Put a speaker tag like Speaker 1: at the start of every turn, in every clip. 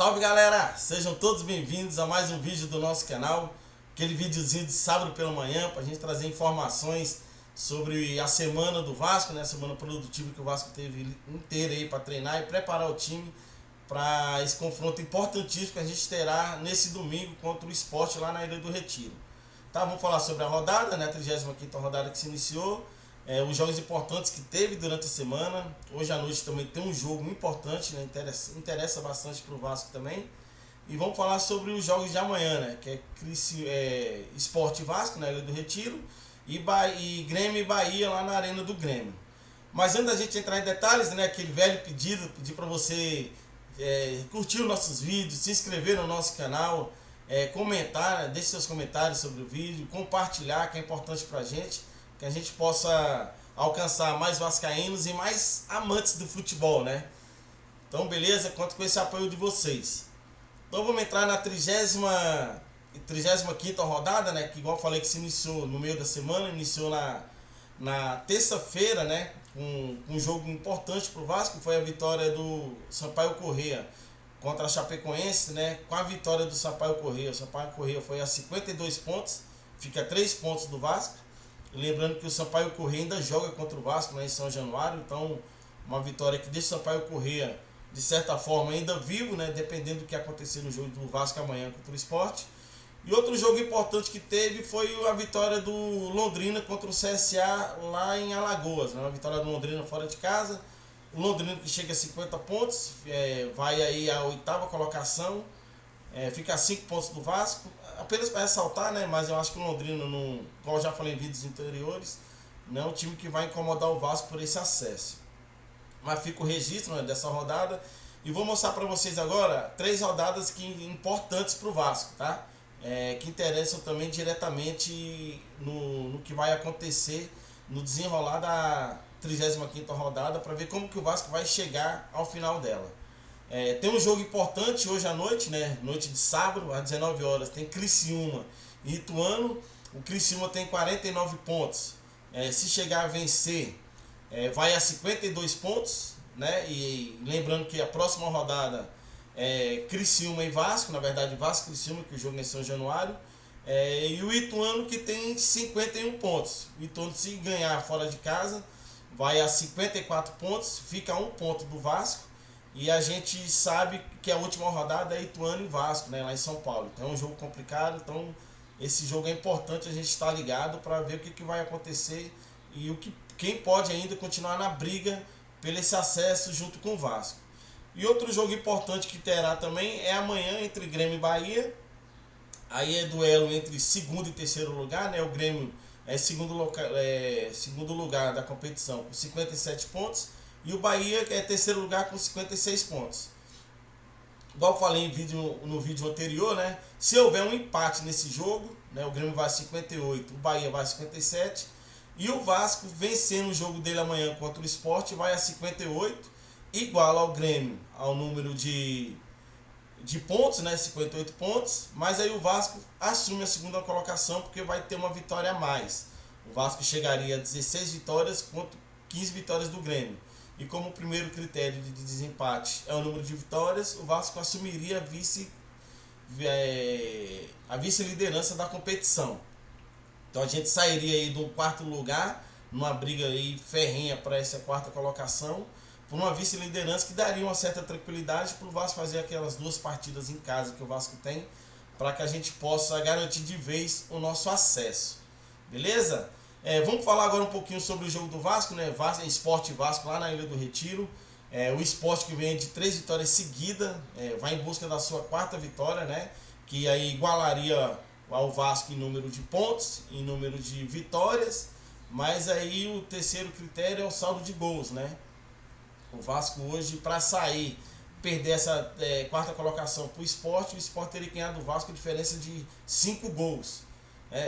Speaker 1: Salve galera, sejam todos bem-vindos a mais um vídeo do nosso canal. Aquele videozinho de sábado pela manhã para a gente trazer informações sobre a semana do Vasco, né? A semana produtiva que o Vasco teve inteira aí para treinar e preparar o time para esse confronto importantíssimo que a gente terá nesse domingo contra o Sport lá na Ilha do Retiro. Tá, vamos falar sobre a rodada, né? A 35ª rodada que se iniciou. Os jogos importantes que teve durante a semana. Hoje à noite também tem um jogo importante, né? Interessa bastante para o Vasco também. E vamos falar sobre os jogos de amanhã, né? Que é Sport e Vasco na Ilha do Retiro e Grêmio e Bahia lá na Arena do Grêmio. Mas antes da gente entrar em detalhes, né? Aquele velho pedido, pedir para você curtir os nossos vídeos, se inscrever no nosso canal, comentar, né? Deixe seus comentários sobre o vídeo, compartilhar, que é importante para a gente. Que a gente possa alcançar mais vascaínos e mais amantes do futebol, né? Então, beleza? Conto com esse apoio de vocês. Então, vamos entrar na 35ª rodada, né? Que, igual eu falei, que se iniciou no meio da semana, iniciou na terça-feira, né? Um jogo importante para o Vasco, foi a vitória do Sampaio Corrêa contra a Chapecoense, né? Com a vitória do Sampaio Corrêa, o Sampaio Corrêa foi a 52 pontos, fica a 3 pontos do Vasco. Lembrando que o Sampaio Corrêa ainda joga contra o Vasco, né, em São Januário, então uma vitória que deixa o Sampaio Corrêa de certa forma ainda vivo, né, dependendo do que acontecer no jogo do Vasco amanhã contra o Sport. E outro jogo importante que teve foi a vitória do Londrina contra o CSA lá em Alagoas, né, uma vitória do Londrina fora de casa. O Londrina que chega a 50 pontos, vai aí à 8ª colocação, fica a 5 pontos do Vasco. Apenas para ressaltar, né? Mas eu acho que o Londrina, como eu já falei em vídeos anteriores, não é um time que vai incomodar o Vasco por esse acesso. Mas fica o registro, né, dessa rodada. E vou mostrar para vocês agora 3 rodadas importantes para o Vasco, tá? Que interessam também diretamente no que vai acontecer no desenrolar da 35ª rodada, para ver como que o Vasco vai chegar ao final dela. Tem um jogo importante hoje à noite, né? Noite de sábado, às 19 horas, tem Criciúma e Ituano. O Criciúma tem 49 pontos. Se chegar a vencer, vai a 52 pontos, né? E lembrando que a próxima rodada é Criciúma e Vasco, na verdade Vasco e Criciúma, que o jogo é em São Januário. E o Ituano que tem 51 pontos. O Ituano, se ganhar fora de casa, vai a 54 pontos, fica a 1 ponto do Vasco. E a gente sabe que a última rodada é Ituano e Vasco, né, lá em São Paulo. Então é um jogo complicado, então esse jogo é importante a gente estar ligado para ver o que vai acontecer e quem pode ainda continuar na briga pelo esse acesso junto com o Vasco. E outro jogo importante que terá também é amanhã entre Grêmio e Bahia. Aí é duelo entre segundo e terceiro lugar, né? O Grêmio é segundo lugar da competição com 57 pontos. E o Bahia é terceiro lugar com 56 pontos. Igual eu falei no vídeo anterior, né? Se houver um empate nesse jogo, né, o Grêmio vai a 58, o Bahia vai a 57. E o Vasco, vencendo o jogo dele amanhã contra o Sport, vai a 58, igual ao Grêmio, ao número de pontos, né? 58 pontos. Mas aí o Vasco assume a segunda colocação porque vai ter uma vitória a mais. O Vasco chegaria a 16 vitórias contra 15 vitórias do Grêmio. E como o primeiro critério de desempate é o número de vitórias, o Vasco assumiria a vice-liderança da competição. Então a gente sairia aí do 4º lugar, numa briga aí ferrenha para essa 4ª colocação, por uma vice-liderança que daria uma certa tranquilidade para o Vasco fazer aquelas 2 partidas em casa que o Vasco tem, para que a gente possa garantir de vez o nosso acesso. Beleza? Vamos falar agora um pouquinho sobre o jogo do Vasco, né? Sport e Vasco lá na Ilha do Retiro. O Sport que vem de 3 vitórias seguidas, vai em busca da sua 4ª vitória, né? Que aí igualaria ao Vasco em número de pontos, em número de vitórias, mas aí o terceiro critério é o saldo de gols, né? O Vasco hoje, para sair, perder essa 4ª colocação para o Sport teria que ganhar do Vasco a diferença de 5 gols.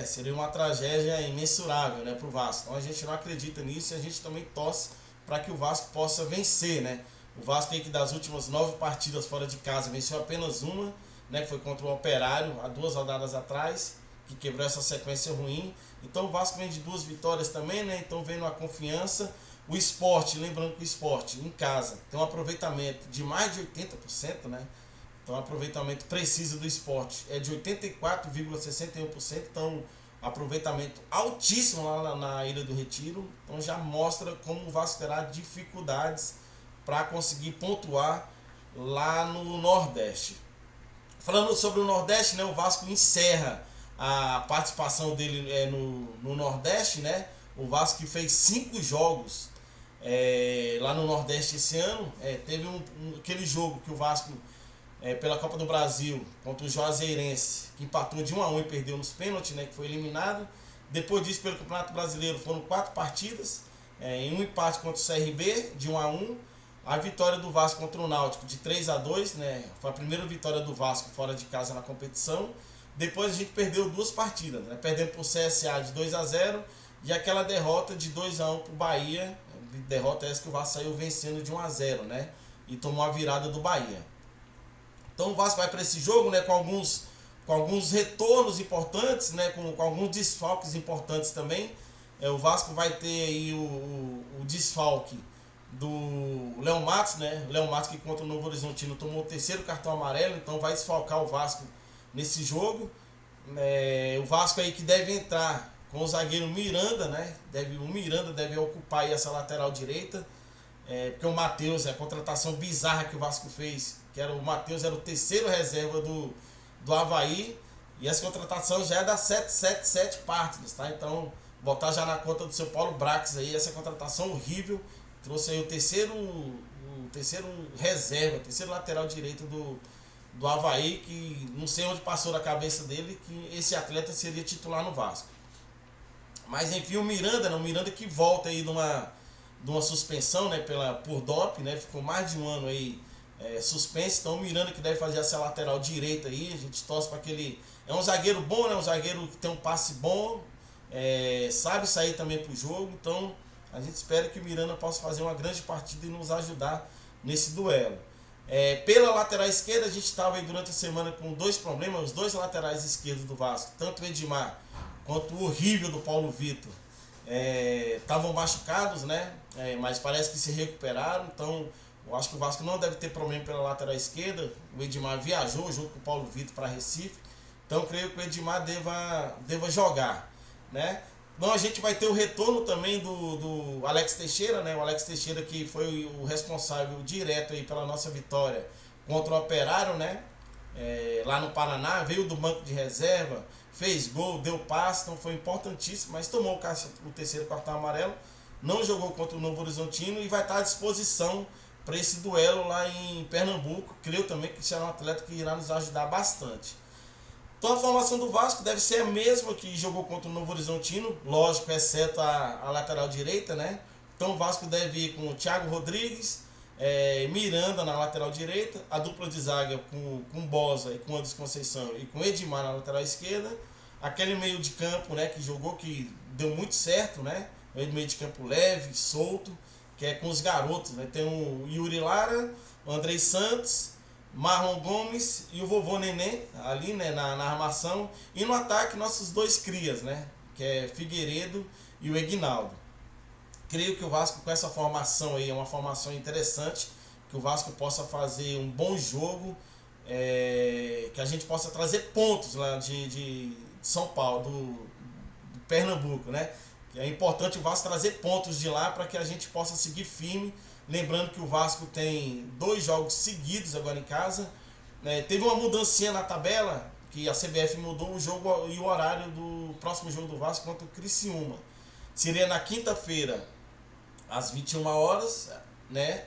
Speaker 1: Seria uma tragédia imensurável, né, para o Vasco. Então a gente não acredita nisso e a gente também torce para que o Vasco possa vencer, né? O Vasco aí que das últimas 9 partidas fora de casa venceu apenas uma, né, que foi contra o Operário há 2 rodadas atrás, que quebrou essa sequência ruim. Então o Vasco vem de 2 vitórias também, né? Então vem numa confiança. O Sport, lembrando que o Sport em casa tem um aproveitamento de mais de 80%, né? Então o aproveitamento preciso do Sport é de 84,61%. Então aproveitamento altíssimo lá na Ilha do Retiro. Então já mostra como o Vasco terá dificuldades para conseguir pontuar lá no Nordeste. Falando sobre o Nordeste, né, o Vasco encerra a participação dele no Nordeste, né? O Vasco que fez 5 jogos lá no Nordeste esse ano. Teve aquele jogo que o Vasco, pela Copa do Brasil, contra o Juazeirense, que empatou de 1-1 e perdeu nos pênaltis, né, que foi eliminado. Depois disso, pelo Campeonato Brasileiro, foram 4 partidas, em um empate contra o CRB, de 1-1. A vitória do Vasco contra o Náutico de 3-2, né? Foi a primeira vitória do Vasco fora de casa na competição. Depois a gente perdeu 2 partidas, né? Perdendo para o CSA de 2-0 e aquela derrota de 2-1 para o Bahia. Derrota essa que o Vasco saiu vencendo de 1-0, né? E tomou a virada do Bahia. Então o Vasco vai para esse jogo, né? Com alguns retornos importantes, né? Com alguns desfalques importantes também. O Vasco vai ter aí o desfalque do Léo Matos, né? Léo Matos, que contra o Novo Horizontino tomou o 3º cartão amarelo, então vai desfalcar o Vasco nesse jogo. O Vasco aí que deve entrar com o zagueiro Miranda, né? O Miranda deve ocupar aí essa lateral direita, porque o Matheus, a contratação bizarra que o Vasco fez, o Matheus era o 3º reserva do Avaí, e essa contratação já é da 777 Partners, tá? Então, botar já na conta do seu Paulo Brax aí, essa contratação horrível. Trouxe aí o terceiro reserva, o 3º lateral direito do Avaí, que não sei onde passou na cabeça dele que esse atleta seria titular no Vasco. Mas enfim, o Miranda, né? O Miranda que volta aí de uma suspensão, né? Por doping, né? Ficou mais de um ano aí suspenso. Então o Miranda que deve fazer essa lateral direita aí, a gente torce para que ele... É um zagueiro bom, né? Um zagueiro que tem um passe bom, sabe sair também pro jogo, então a gente espera que o Miranda possa fazer uma grande partida e nos ajudar nesse duelo. Pela lateral esquerda, a gente estava aí durante a semana com 2 problemas. Os 2 laterais esquerdos do Vasco, tanto o Edmar quanto o horrível do Paulo Vitor, estavam machucados, né? Mas parece que se recuperaram. Então eu acho que o Vasco não deve ter problema pela lateral esquerda. O Edmar viajou junto com o Paulo Vitor para Recife, então eu creio que o Edmar deva jogar, né? Então a gente vai ter o retorno também do Alex Teixeira, né? O Alex Teixeira que foi o responsável direto aí pela nossa vitória contra o Operário, né? Lá no Paraná, veio do banco de reserva, fez gol, deu passe, então foi importantíssimo, mas tomou o 3º cartão amarelo, não jogou contra o Novo Horizontino e vai estar à disposição para esse duelo lá em Pernambuco. Creio também que será um atleta que irá nos ajudar bastante. Então a formação do Vasco deve ser a mesma que jogou contra o Novo Horizontino, lógico, exceto a lateral direita, né? Então o Vasco deve ir com o Thiago Rodrigues, Miranda na lateral direita, a dupla de zaga com Bosa e com Anderson Conceição e com Edmar na lateral esquerda, aquele meio de campo, né, que jogou, que deu muito certo, né? O meio de campo leve, solto, que é com os garotos, né? Tem o Yuri Lara, o Andrei Santos, Marlon Gomes e o vovô Nenê ali, né, na armação. E no ataque, nossos 2 crias, né, que é Figueiredo e o Egnaldo. Creio que o Vasco com essa formação aí é uma formação interessante, que o Vasco possa fazer um bom jogo, que a gente possa trazer pontos lá de São Paulo, do Pernambuco, né? Que é importante o Vasco trazer pontos de lá para que a gente possa seguir firme. Lembrando que o Vasco tem 2 jogos seguidos agora em casa. Teve uma mudancinha na tabela, que a CBF mudou o jogo e o horário do próximo jogo do Vasco contra o Criciúma. Seria na quinta-feira, às 21 horas, né?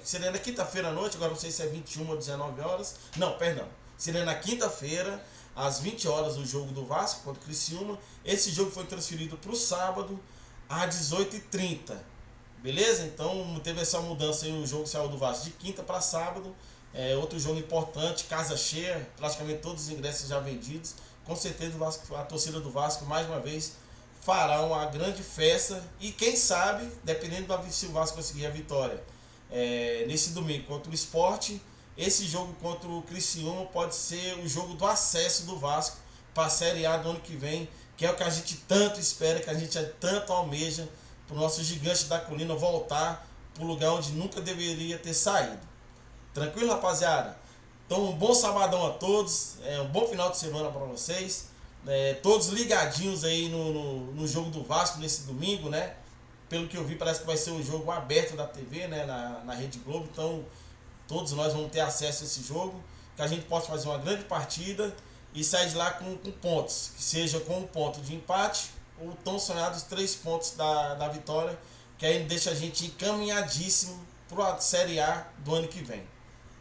Speaker 1: Seria na quinta-feira à noite, agora não sei se é 21 ou 19 horas. Não, perdão. Seria na quinta-feira, às 20 horas, o jogo do Vasco contra o Criciúma. Esse jogo foi transferido para o sábado, às 18h30. Beleza? Então teve essa mudança aí, o jogo saiu do Vasco de quinta para sábado. Outro jogo importante, casa cheia, praticamente todos os ingressos já vendidos. Com certeza a torcida do Vasco mais uma vez fará uma grande festa. E quem sabe, dependendo se o Vasco conseguir a vitória nesse domingo contra o Sport, esse jogo contra o Criciúma pode ser o jogo do acesso do Vasco para a Série A do ano que vem, que é o que a gente tanto espera, que a gente tanto almeja, para o nosso gigante da colina voltar para o lugar onde nunca deveria ter saído. Tranquilo, rapaziada? Então, um bom sabadão a todos, um bom final de semana para vocês. Todos ligadinhos aí no jogo do Vasco nesse domingo, né? Pelo que eu vi, parece que vai ser um jogo aberto da TV, né? Na Rede Globo. Então, todos nós vamos ter acesso a esse jogo. Que a gente possa fazer uma grande partida e sair de lá com pontos. Que seja com um ponto de empate ou tão sonhados 3 pontos da vitória. Que aí deixa a gente encaminhadíssimo para a Série A do ano que vem.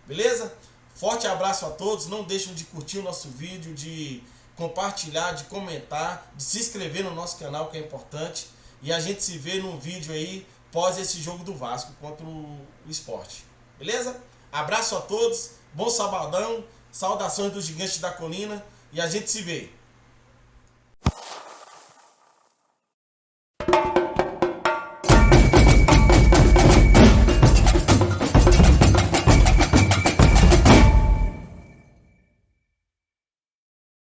Speaker 1: Beleza? Forte abraço a todos. Não deixem de curtir o nosso vídeo, de compartilhar, de comentar, de se inscrever no nosso canal, que é importante. E a gente se vê num vídeo aí pós esse jogo do Vasco contra o Sport. Beleza? Abraço a todos. Bom sabadão. Saudações dos gigantes da colina. E a gente se vê.